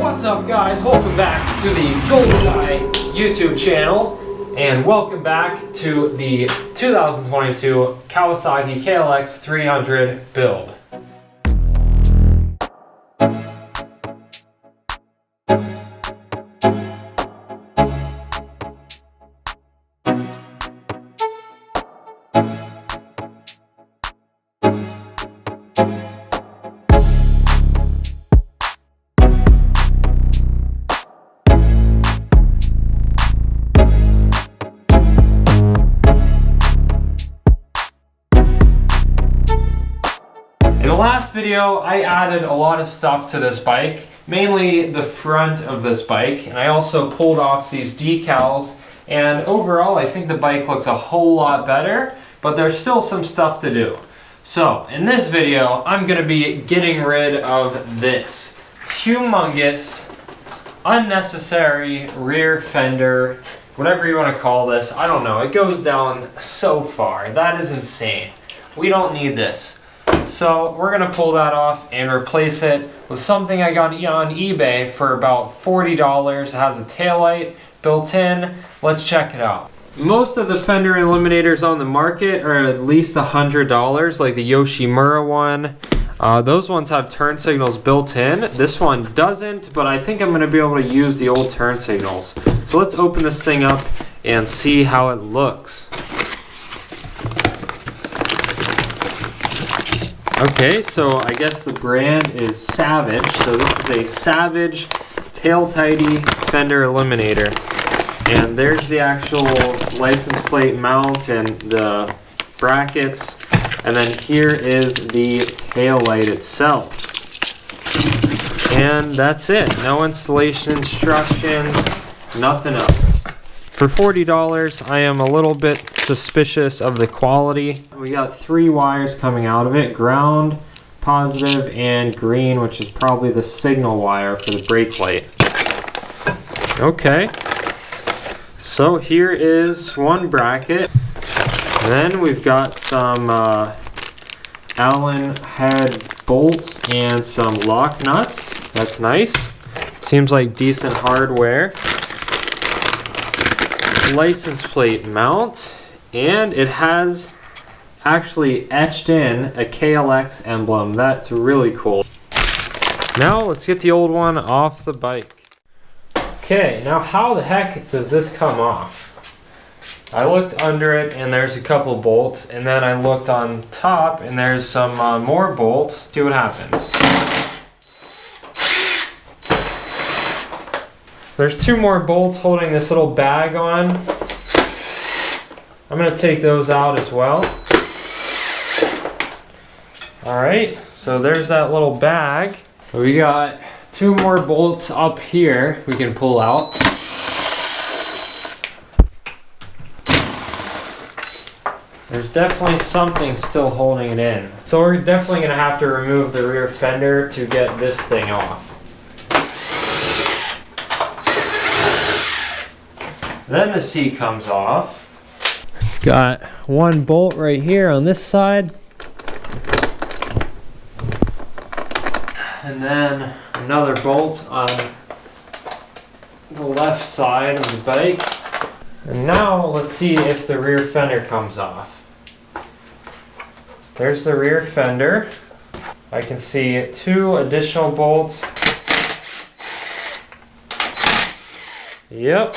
What's up, guys? Welcome back to the GoldenEye YouTube channel, and welcome back to the 2022 Kawasaki KLX300 build. In the last video, I added a lot of stuff to this bike, mainly the front of this bike, and I also pulled off these decals, and overall I think the bike looks a whole lot better, but there's still some stuff to do. So, in this video, I'm going to be getting rid of this humongous, unnecessary rear fender, whatever you want to call this. I don't know, it goes down so far. That is insane. We don't need this. So we're gonna pull that off and replace it with something I got on eBay for about $40. It has a taillight built in. Let's check it out. Most of the Fender Eliminators on the market are at least $100, like the Yoshimura one. Those ones have turn signals built in. This one doesn't, but I think I'm gonna be able to use the old turn signals. So let's open this thing up and see how it looks. Okay, so I guess the brand is Savage. So this is a Savage tail tidy Fender Eliminator. And there's the actual license plate mount and the brackets. And then here is the tail light itself. And that's it. No installation instructions, nothing else. For $40, I am a little bit suspicious of the quality. We got 3 wires coming out of it, ground, positive, and green, which is probably the signal wire for the brake light. Okay, so here is one bracket. Then we've got some Allen head bolts and some lock nuts. That's nice. Seems like decent hardware. License plate mount, and it has actually etched in a KLX emblem. That's really cool. Now let's get the old one off the bike. Okay, now how the heck does this come off? I looked under it and there's a couple bolts, and then I looked on top and there's some more bolts. See what happens. There's 2 more bolts holding this little bag on. I'm going to take those out as well. Alright, so there's that little bag. We got 2 more bolts up here we can pull out. There's definitely something still holding it in. So we're definitely going to have to remove the rear fender to get this thing off. Then the seat comes off. Got 1 bolt right here on this side. And then another bolt on the left side of the bike. And now let's see if the rear fender comes off. There's the rear fender. I can see 2 additional bolts. Yep.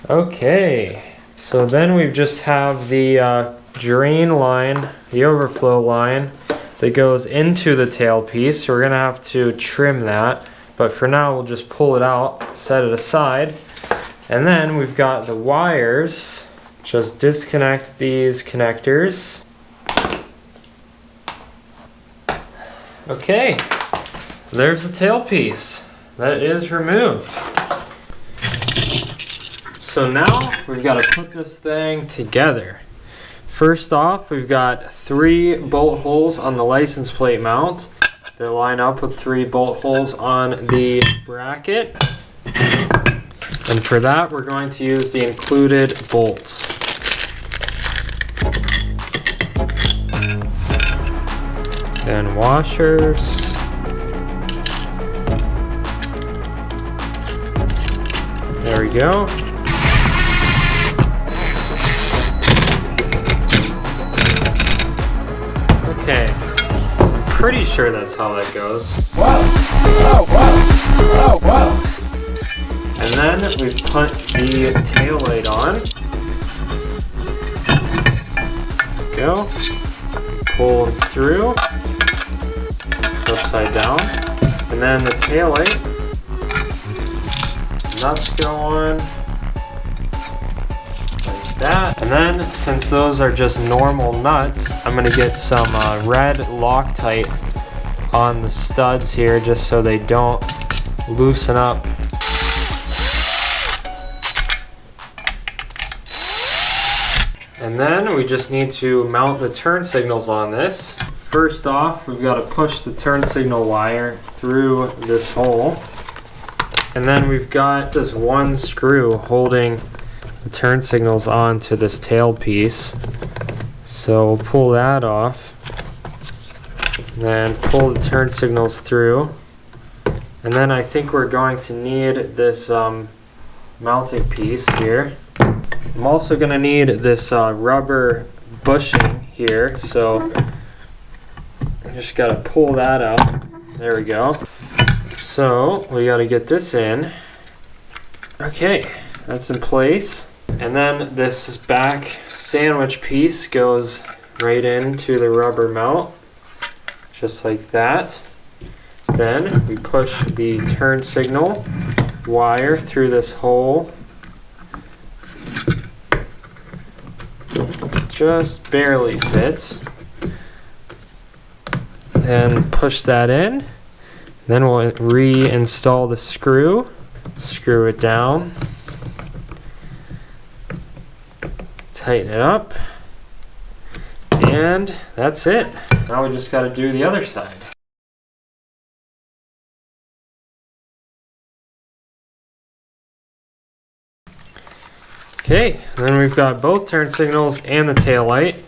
Okay, so then we just have the drain line, the overflow line that goes into the tailpiece. So we're gonna have to trim that, but for now we'll just pull it out, set it aside, and then we've got the wires. Just disconnect these connectors. Okay, there's the tailpiece. That is removed. So now we've got to put this thing together. First off, we've got 3 bolt holes on the license plate mount. They line up with 3 bolt holes on the bracket. And for that, we're going to use the included bolts. Then washers. we go. Okay, I'm pretty sure that's how that goes. Whoa! Whoa, whoa! Whoa, whoa! And then we put the tail light on. Go. Pull through. It's upside down. And then the tail light. Nuts go on. Like that. And then, since those are just normal nuts, I'm going to get some red Loctite on the studs here just so they don't loosen up. And then we just need to mount the turn signals on this. First off, we've got to push the turn signal wire through this hole. And then we've got this one screw holding the turn signals onto this tail piece. So we'll pull that off. And then pull the turn signals through. And then I think we're going to need this mounting piece here. I'm also going to need this rubber bushing here, so I just got to pull that out. There we go. So we got to get this in. Okay, that's in place. And then this back sandwich piece goes right into the rubber mount, just like that. Then we push the turn signal wire through this hole. Just barely fits. Then push that in. Then we'll reinstall the screw. Screw it down. Tighten it up. And that's it. Now we just got to do the other side. Okay, then we've got both turn signals and the tail light,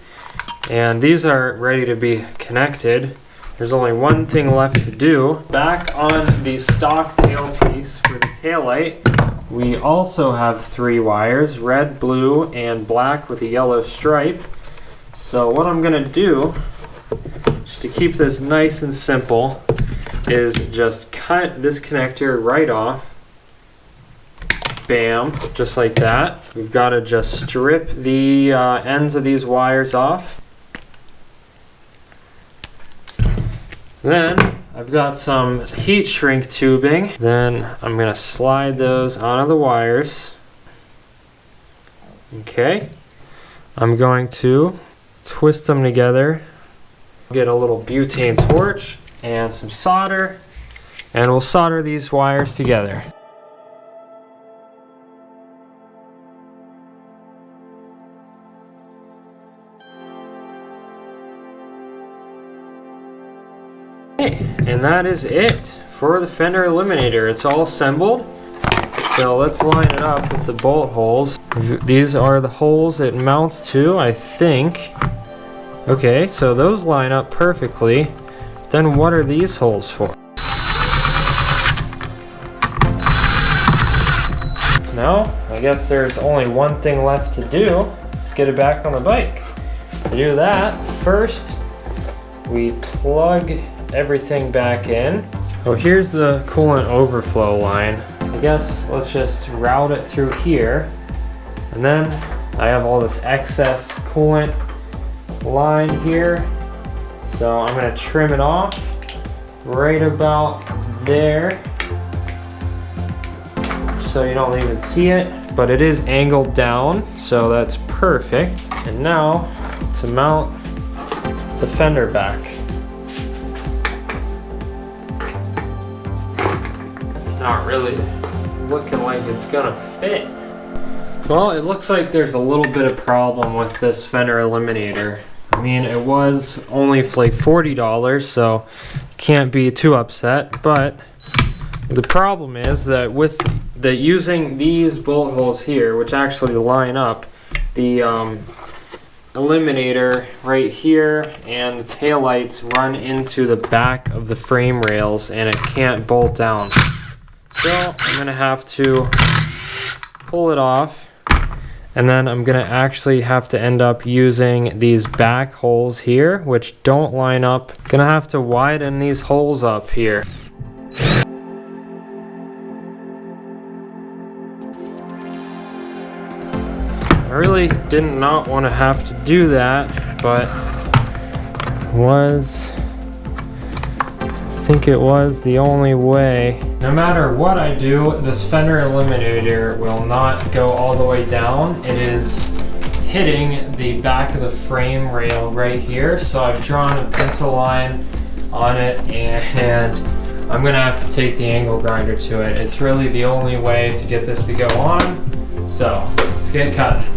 and these are ready to be connected. There's only one thing left to do. Back on the stock tail piece for the tail light, we also have 3 wires, red, blue, and black with a yellow stripe. So what I'm gonna do, just to keep this nice and simple, is just cut this connector right off. Bam, just like that. We've got to just strip the ends of these wires off. Then I've got some heat shrink tubing. Then I'm going to slide those onto the wires. Okay. I'm going to twist them together. Get a little butane torch and some solder, and we'll solder these wires together. And that is it for the Fender Eliminator. It's all assembled. So let's line it up with the bolt holes. These are the holes it mounts to, I think. Okay, so those line up perfectly. Then what are these holes for? No, I guess there's only one thing left to do. Let's get it back on the bike. To do that, first we plug everything back in. Oh, here's the coolant overflow line. I guess let's just route it through here. And then I have all this excess coolant line here. So I'm gonna trim it off right about there, so you don't even see it, but it is angled down, so that's perfect. And now to mount the fender back. Not really looking like it's gonna fit. Well, it looks like there's a little bit of problem with this Fender Eliminator. I mean, it was only like $40, so can't be too upset, but the problem is that with using these bolt holes here, which actually line up, the Eliminator right here and the taillights run into the back of the frame rails and it can't bolt down. So I'm gonna have to pull it off, and then I'm gonna actually have to end up using these back holes here, which don't line up. Gonna have to widen these holes up here. I really did not want to have to do that, but I think it was the only way. No matter what I do, this Fender Eliminator will not go all the way down. It is hitting the back of the frame rail right here, so I've drawn a pencil line on it, and I'm gonna have to take the angle grinder to it. It's really the only way to get this to go on, so let's get cutting.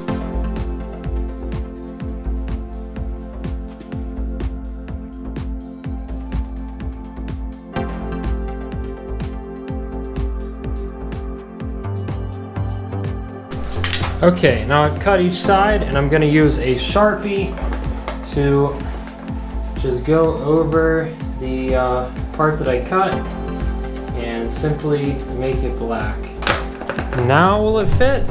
Okay, now I've cut each side, and I'm gonna use a Sharpie to just go over the part that I cut and simply make it black. Now will it fit?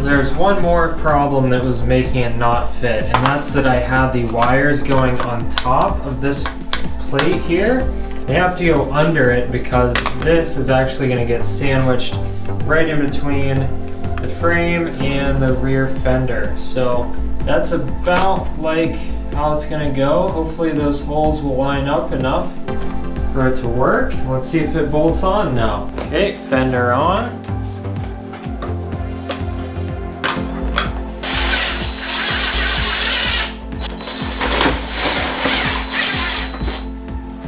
There's one more problem that was making it not fit, and that's that I had the wires going on top of this plate here. They have to go under it because this is actually gonna get sandwiched right in between the frame and the rear fender. So that's about like how it's gonna go. Hopefully those holes will line up enough for it to work. Let's see if it bolts on now. Okay, fender on.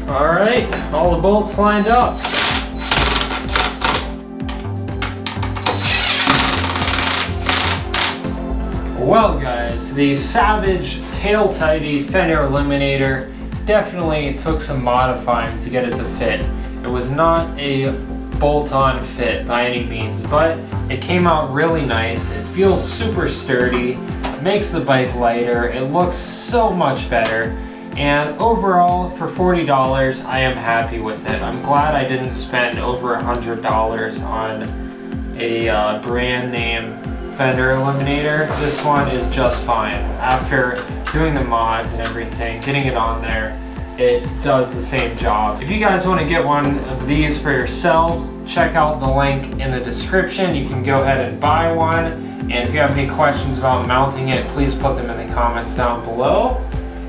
All right, all the bolts lined up. Well guys, the Savage Tail Tidy Fender Eliminator definitely took some modifying to get it to fit. It was not a bolt-on fit by any means, but it came out really nice. It feels super sturdy, makes the bike lighter, it looks so much better, and overall for $40 I am happy with it. I'm glad I didn't spend over $100 on a brand name Fender Eliminator. This one is just fine. After doing the mods and everything, getting it on there, it does the same job. If you guys want to get one of these for yourselves, check out the link in the description. You can go ahead and buy one. And if you have any questions about mounting it, please put them in the comments down below.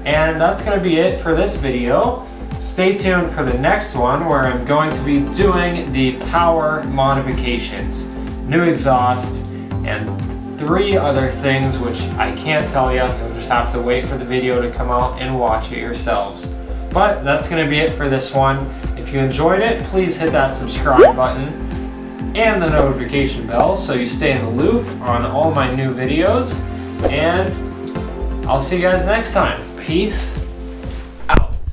And that's going to be it for this video. Stay tuned for the next one where I'm going to be doing the power modifications, new exhaust, and 3 other things which I can't tell you. You'll just have to wait for the video to come out and watch it yourselves. But that's going to be it for this one. If you enjoyed it, please hit that subscribe button and the notification bell so you stay in the loop on all my new videos. And I'll see you guys next time. Peace